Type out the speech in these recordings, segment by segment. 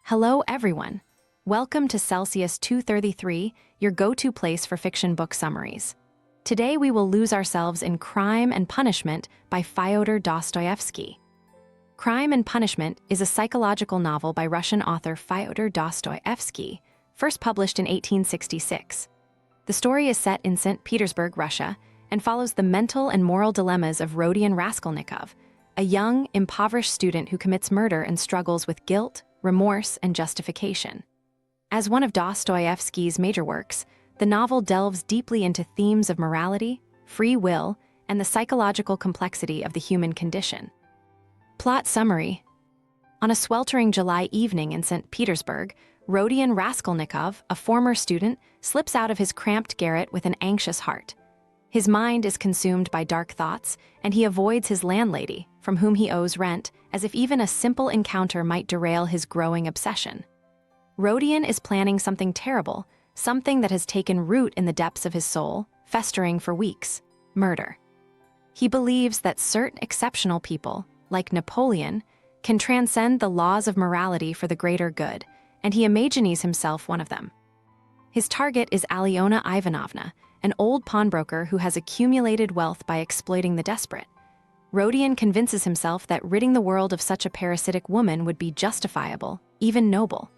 Hello, everyone. Welcome to Celsius 233, your go-to place for fiction book summaries. Today we will lose ourselves in Crime and Punishment by Fyodor Dostoevsky. Crime and Punishment is a psychological novel by Russian author Fyodor Dostoevsky, first published in 1866. The story is set in St. Petersburg, Russia, and follows the mental and moral dilemmas of Rodion Raskolnikov, a young, impoverished student who commits murder and struggles with guilt, remorse, and justification. As one of Dostoevsky's major works, the novel delves deeply into themes of morality, free will, and the psychological complexity of the human condition. Plot summary. On a sweltering July evening in St. Petersburg, Rodion Raskolnikov, a former student, slips out of his cramped garret with an anxious heart. His mind is consumed by dark thoughts, and he avoids his landlady, from whom he owes rent, as if even a simple encounter might derail his growing obsession. Rodion is planning something terrible, something that has taken root in the depths of his soul, festering for weeks: murder. He believes that certain exceptional people, like Napoleon, can transcend the laws of morality for the greater good, and he imagines himself one of them. His target is Alyona Ivanovna, an old pawnbroker who has accumulated wealth by exploiting the desperate. Rodion convinces himself that ridding the world of such a parasitic woman would be justifiable, even noble.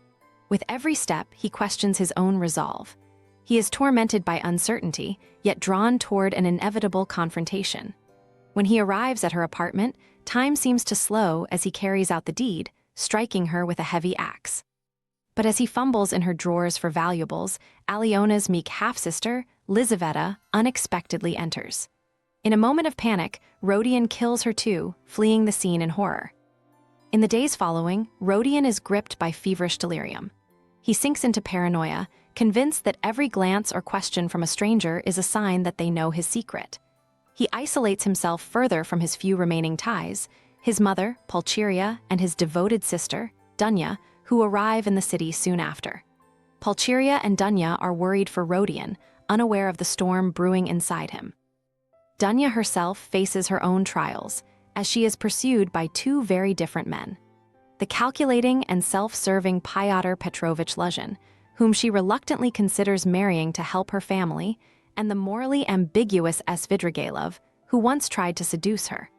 With every step, he questions his own resolve. He is tormented by uncertainty, yet drawn toward an inevitable confrontation. When he arrives at her apartment, time seems to slow as he carries out the deed, striking her with a heavy axe. But as he fumbles in her drawers for valuables, Alyona's meek half-sister, Lizaveta, unexpectedly enters. In a moment of panic, Rodion kills her too, fleeing the scene in horror. In the days following, Rodion is gripped by feverish delirium. He sinks into paranoia, convinced that every glance or question from a stranger is a sign that they know his secret. He isolates himself further from his few remaining ties, his mother, Pulcheria, and his devoted sister, Dunya, who arrive in the city soon after. Pulcheria and Dunya are worried for Rodion, unaware of the storm brewing inside him. Dunya herself faces her own trials, as she is pursued by two very different men: the calculating and self-serving Pyotr Petrovich Luzhin, whom she reluctantly considers marrying to help her family, and the morally ambiguous Svidrigailov, who once tried to seduce her.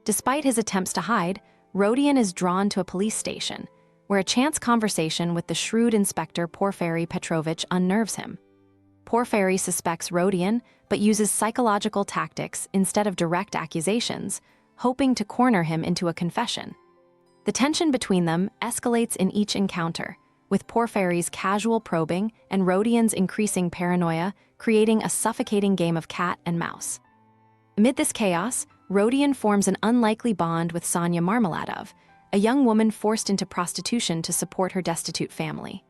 Despite his attempts to hide, Rodion is drawn to a police station, where a chance conversation with the shrewd Inspector Porfiry Petrovich unnerves him. Porfiry suspects Rodion, but uses psychological tactics instead of direct accusations, hoping to corner him into a confession. The tension between them escalates in each encounter, with Porfiry's casual probing and Rodion's increasing paranoia creating a suffocating game of cat and mouse. Amid this chaos, Rodion forms an unlikely bond with Sonya Marmeladov, a young woman forced into prostitution to support her destitute family.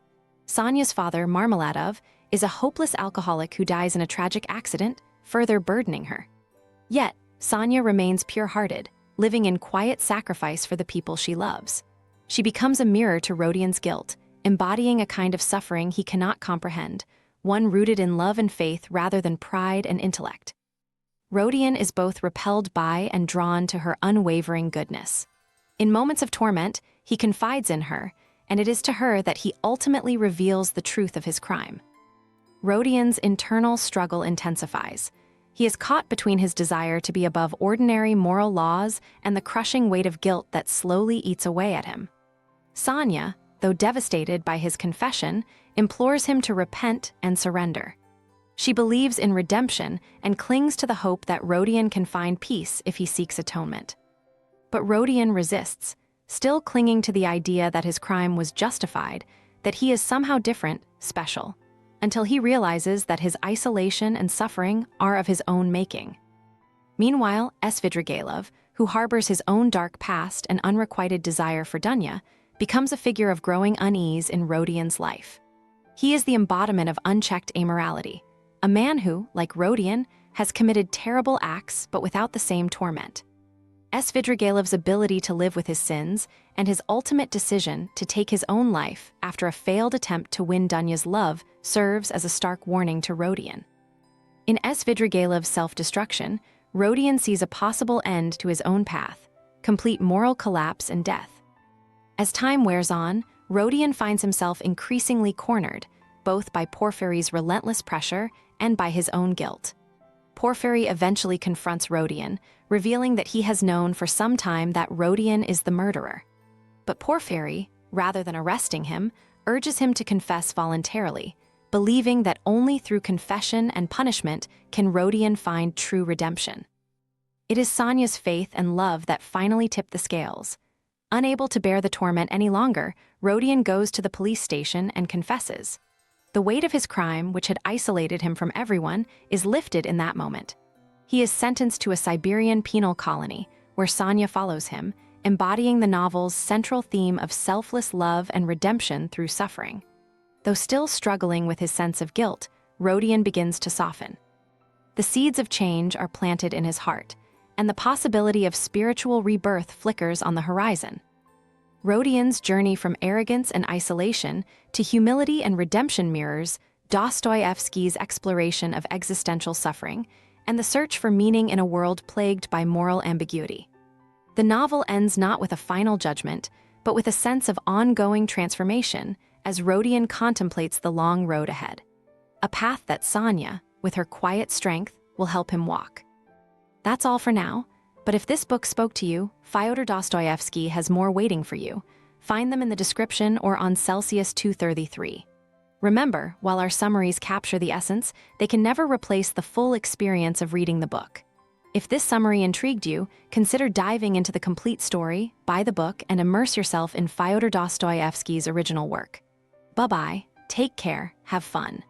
Sonya's father, Marmeladov, is a hopeless alcoholic who dies in a tragic accident, further burdening her. Yet, Sonya remains pure-hearted, living in quiet sacrifice for the people she loves. She becomes a mirror to Rodion's guilt, embodying a kind of suffering he cannot comprehend, one rooted in love and faith rather than pride and intellect. Rodion is both repelled by and drawn to her unwavering goodness. In moments of torment, he confides in her, and it is to her that he ultimately reveals the truth of his crime. Rodion's internal struggle intensifies. He is caught between his desire to be above ordinary moral laws and the crushing weight of guilt that slowly eats away at him. Sonya, though devastated by his confession, implores him to repent and surrender. She believes in redemption and clings to the hope that Rodion can find peace if he seeks atonement. But Rodion resists, still clinging to the idea that his crime was justified, that he is somehow different, special, until he realizes that his isolation and suffering are of his own making. Meanwhile, Svidrigailov, who harbors his own dark past and unrequited desire for Dunya, becomes a figure of growing unease in Rodion's life. He is the embodiment of unchecked amorality, a man who, like Rodion, has committed terrible acts but without the same torment. Svidrigailov's ability to live with his sins and his ultimate decision to take his own life after a failed attempt to win Dunya's love serves as a stark warning to Rodion. In Svidrigailov's self-destruction, Rodion sees a possible end to his own path, complete moral collapse and death. As time wears on, Rodion finds himself increasingly cornered, both by Porfiry's relentless pressure and by his own guilt. Porfiry eventually confronts Rodion, revealing that he has known for some time that Rodion is the murderer. But Porfiry, rather than arresting him, urges him to confess voluntarily, believing that only through confession and punishment can Rodion find true redemption. It is Sonya's faith and love that finally tip the scales. Unable to bear the torment any longer, Rodion goes to the police station and confesses. The weight of his crime, which had isolated him from everyone, is lifted in that moment. He is sentenced to a Siberian penal colony, where Sonya follows him, embodying the novel's central theme of selfless love and redemption through suffering. Though still struggling with his sense of guilt, Rodion begins to soften. The seeds of change are planted in his heart, and the possibility of spiritual rebirth flickers on the horizon. Rodion's journey from arrogance and isolation to humility and redemption mirrors Dostoevsky's exploration of existential suffering and the search for meaning in a world plagued by moral ambiguity. The novel ends not with a final judgment, but with a sense of ongoing transformation as Rodion contemplates the long road ahead. A path that Sonya, with her quiet strength, will help him walk. That's all for now, but if this book spoke to you, Fyodor Dostoevsky has more waiting for you. Find them in the description or on Celsius 233. Remember, while our summaries capture the essence, they can never replace the full experience of reading the book. If this summary intrigued you, consider diving into the complete story, buy the book, and immerse yourself in Fyodor Dostoevsky's original work. Bye-bye, take care, have fun.